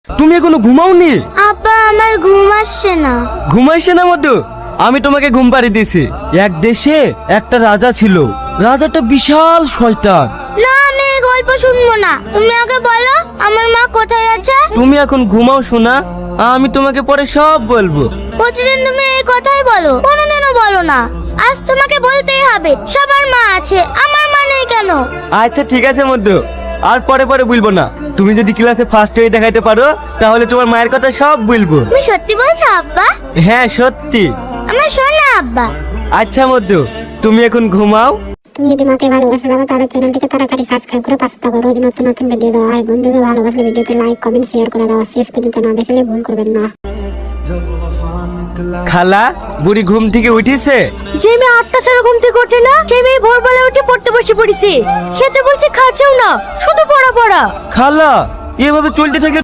তুমি এখনো ঘুমাওনি? আব্বা আমার ঘুম আসছে না। ঘুম আসছে না মধু? আমি তোমাকে ঘুম পাড়িয়ে দিয়েছি। এক দেশে একটা রাজা ছিল। রাজাটা বিশাল শয়তান। না আমি এই গল্প শুনবো না, তুমি আগে বলো আমার মা কোথায় আছে। তুমি এখন ঘুমাও শোনা, আমি তোমাকে পরে সব বলবো। প্রতিদিন তুমি এই কথাই বলো, কোনোদিনও বলো না। আজ তোমাকে বলতেই হবে সবার মা আছে, আমার মা নেই কেন? আচ্ছা ঠিক আছে মধু, আর পরে পরে বলবো না। তুমি যদি ক্লাসে ফার্স্ট হয়ে দেখাইতে পারো তাহলে তোমার মায়ের কথা সব বলবো। তুমি সত্যি বলছো আব্বা? হ্যাঁ সত্যি। আমার শোনা আব্বা। আচ্ছা মধু, তুমি এখন ঘুমাও। তুমি যদি মাকে ভালোবাসে থাকো তাহলে চ্যানেলটিকে তাড়াতাড়ি সাবস্ক্রাইব করে পাশে থাকো। রোজ নতুন নতুন ভিডিও দেওয়া হয়। বন্ধুদের ভালোবাসলে ভিডিওতে লাইক কমেন্ট শেয়ার করে দেওয়া। শেষ পর্যন্ত না দেখলে ভুল করবেন না। খালা, বুড়ি ঘুম থেকে উঠেছে? যে মেয়ে 8টা ছাড়া ঘুম থেকে ওঠে না, সেই মেয়ে ভোরবেলা উঠে পড়তে বসে পড়েছে। খেতে বলছে খাচ্ছেও না, শুধু পড়া পড়া। খালা, এভাবে চলতে থাকলে